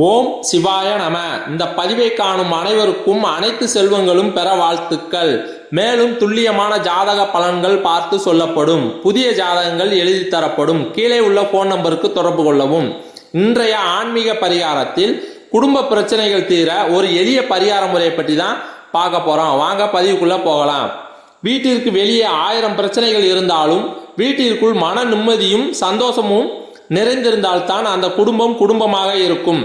ஓம் சிவாய நம. இந்த பதிவை காணும் அனைவருக்கும் அனைத்து செல்வங்களும் பெற வாழ்த்துக்கள். மேலும் துல்லியமான ஜாதக பலன்கள் பார்த்து சொல்லப்படும். புதிய ஜாதகங்கள் எழுதி தரப்படும். கீழே உள்ள போன் நம்பருக்கு தொடர்பு கொள்ளவும். இன்றைய ஆன்மீக பரிகாரத்தில் குடும்ப பிரச்சனைகள் தீர ஒரு எளிய பரிகார முறையை பற்றி தான் பார்க்க போறோம். வாங்க பதிவுக்குள்ள போகலாம். வீட்டிற்கு வெளியே 1000 பிரச்சனைகள் இருந்தாலும் வீட்டிற்குள் மன நிம்மதியும் சந்தோஷமும் நிறைந்திருந்தால்தான் அந்த குடும்பம் குடும்பமாக இருக்கும்.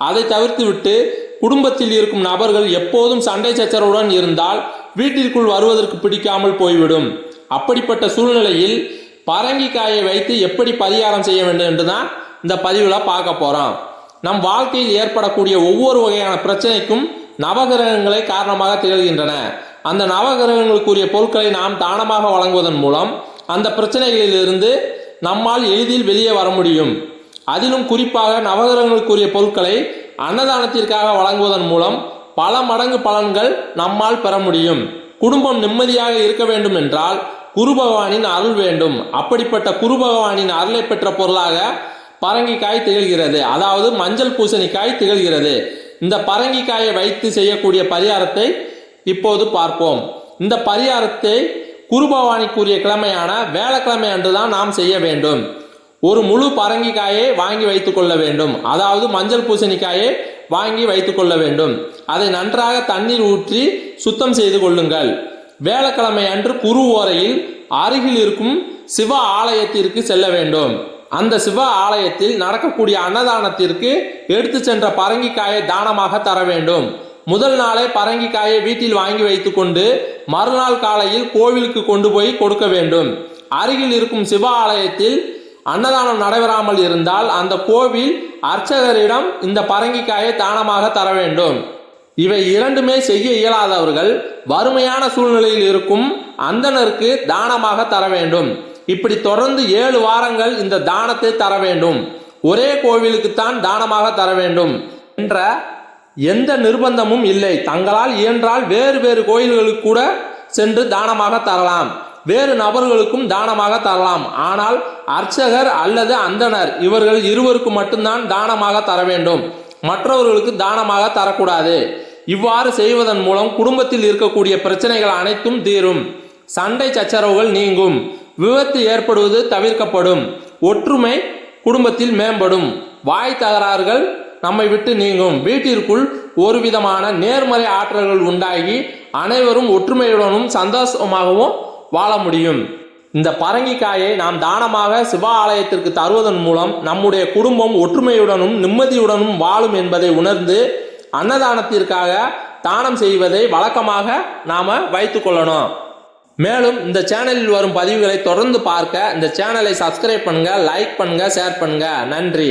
அதை தவிர்த்துவிட்டு குடும்பத்தில் இருக்கும் நபர்கள் எப்போதும் சண்டை சச்சரவுடன் இருந்தால் வீட்டிற்குள் வருவதற்கு பிடிக்காமல் போய்விடும். அப்படிப்பட்ட சூழ்நிலையில் பரங்கிக்காயை வைத்து எப்படி பரிகாரம் செய்ய வேண்டும் என்றுதான் இந்த பதிவில் பார்க்க போறோம். நம் வாழ்க்கையில் ஏற்படக்கூடிய ஒவ்வொரு வகையான பிரச்சனைக்கும் நவகிரகங்களை காரணமாக திகழ்கின்றன. அந்த நவகிரகங்களுக்குரிய பொருட்களை நாம் தானமாக வழங்குவதன் மூலம் அந்த பிரச்சனைகளிலிருந்து நம்மால் எளிதில் வெளியே வர முடியும். அதிலும் குறிப்பாக நவகிரகங்களுக்குரிய பொருட்களை அன்னதானத்திற்காக வழங்குவதன் மூலம் பல மடங்கு பலன்கள் நம்மால் பெற முடியும். குடும்பம் நிம்மதியாக இருக்க வேண்டும் என்றால் குரு பகவானின் அருள் வேண்டும். அப்படிப்பட்ட குரு பகவானின் அருளை பெற்ற பொருளாக பரங்கிக்காய் திகழ்கிறது. அதாவது மஞ்சள் பூசணிக்காய் திகழ்கிறது. இந்த பரங்கிக்காயை வைத்து செய்யக்கூடிய பரிகாரத்தை இப்போது பார்ப்போம். இந்த பரிகாரத்தை குரு பகவானுக்குரிய கிழமையான வேலைக்கிழமை அன்றுதான் நாம் செய்ய வேண்டும். ஒரு முழு பரங்கிக்காயை வாங்கி வைத்துக் கொள்ள வேண்டும். அதாவது மஞ்சள் பூசணிக்காயை வாங்கி வைத்துக் கொள்ள வேண்டும். அதை நன்றாக தண்ணீர் ஊற்றி சுத்தம் செய்து கொள்ளுங்கள். வேலைக்கிழமை அன்று குரு ஓரையில் அருகில் இருக்கும் சிவ ஆலயத்திற்கு செல்ல வேண்டும். அந்த சிவ ஆலயத்தில் நடக்கக்கூடிய அன்னதானத்திற்கு எடுத்து சென்ற பரங்கிக்காயை தானமாக தர வேண்டும். முதல் நாளே பரங்கிக்காயை வீட்டில் வாங்கி வைத்து கொண்டு மறுநாள் காலையில் கோவிலுக்கு கொண்டு போய் கொடுக்க வேண்டும். அருகில் இருக்கும் சிவ ஆலயத்தில் அன்னதானம் நடைபெறாமல் இருந்தால் அந்த கோவில் அர்ச்சகரிடம் இந்த பரங்கிக்காயை தானமாக தர வேண்டும். இவை இரண்டுமே செய்ய இயலாதவர்கள் வறுமையான சூழ்நிலையில் இருக்கும் அந்தணருக்கு தானமாக தர வேண்டும். இப்படி தொடர்ந்து 7 வாரங்கள் இந்த தானத்தை தர வேண்டும். ஒரே கோவிலுக்குத்தான் தானமாக தர வேண்டும் என்ற எந்த நிர்பந்தமும் இல்லை. தங்களால் இயன்றால் வேறு வேறு கோயில்களுக்கு கூட சென்று தானமாக தரலாம். வேறு நபர்களுக்கும் தானமாக தரலாம். ஆனால் அர்ச்சகர் அல்லது அந்தணர் இவர்கள் இருவருக்கு மட்டும்தான் தானமாக தர வேண்டும். மற்றவர்களுக்கு தானமாக தரக்கூடாது. இவ்வாறு செய்வதன் மூலம் குடும்பத்தில் இருக்கக்கூடிய பிரச்சனைகள் அனைத்தும் தீரும். சண்டை சச்சரவுகள் நீங்கும். விபத்து ஏற்படுவது தவிர்க்கப்படும். ஒற்றுமை குடும்பத்தில் மேம்படும். வாய் தகராறுகள் நம்மை விட்டு நீங்கும். வீட்டிற்குள் ஒரு விதமான நேர்மறை ஆற்றல்கள் உண்டாகி அனைவரும் ஒற்றுமையுடனும் சந்தோஷமாகவும் வாழ முடியும். இந்த பரங்கிக்காயை நாம் தானமாக சிவ ஆலயத்திற்கு தருவதன் மூலம் நம்முடைய குடும்பம் ஒற்றுமையுடனும் நிம்மதியுடனும் வாழும் என்பதை உணர்ந்து அன்னதானத்திற்காக தானம் செய்வதை வழக்கமாக நாம வைத்துக் கொள்ளணும். மேலும் இந்த சேனலில் வரும் பதிவுகளை தொடர்ந்து பார்க்க இந்த சேனலை சப்ஸ்கிரைப் பண்ணுங்க, லைக் பண்ணுங்க, ஷேர் பண்ணுங்க. நன்றி.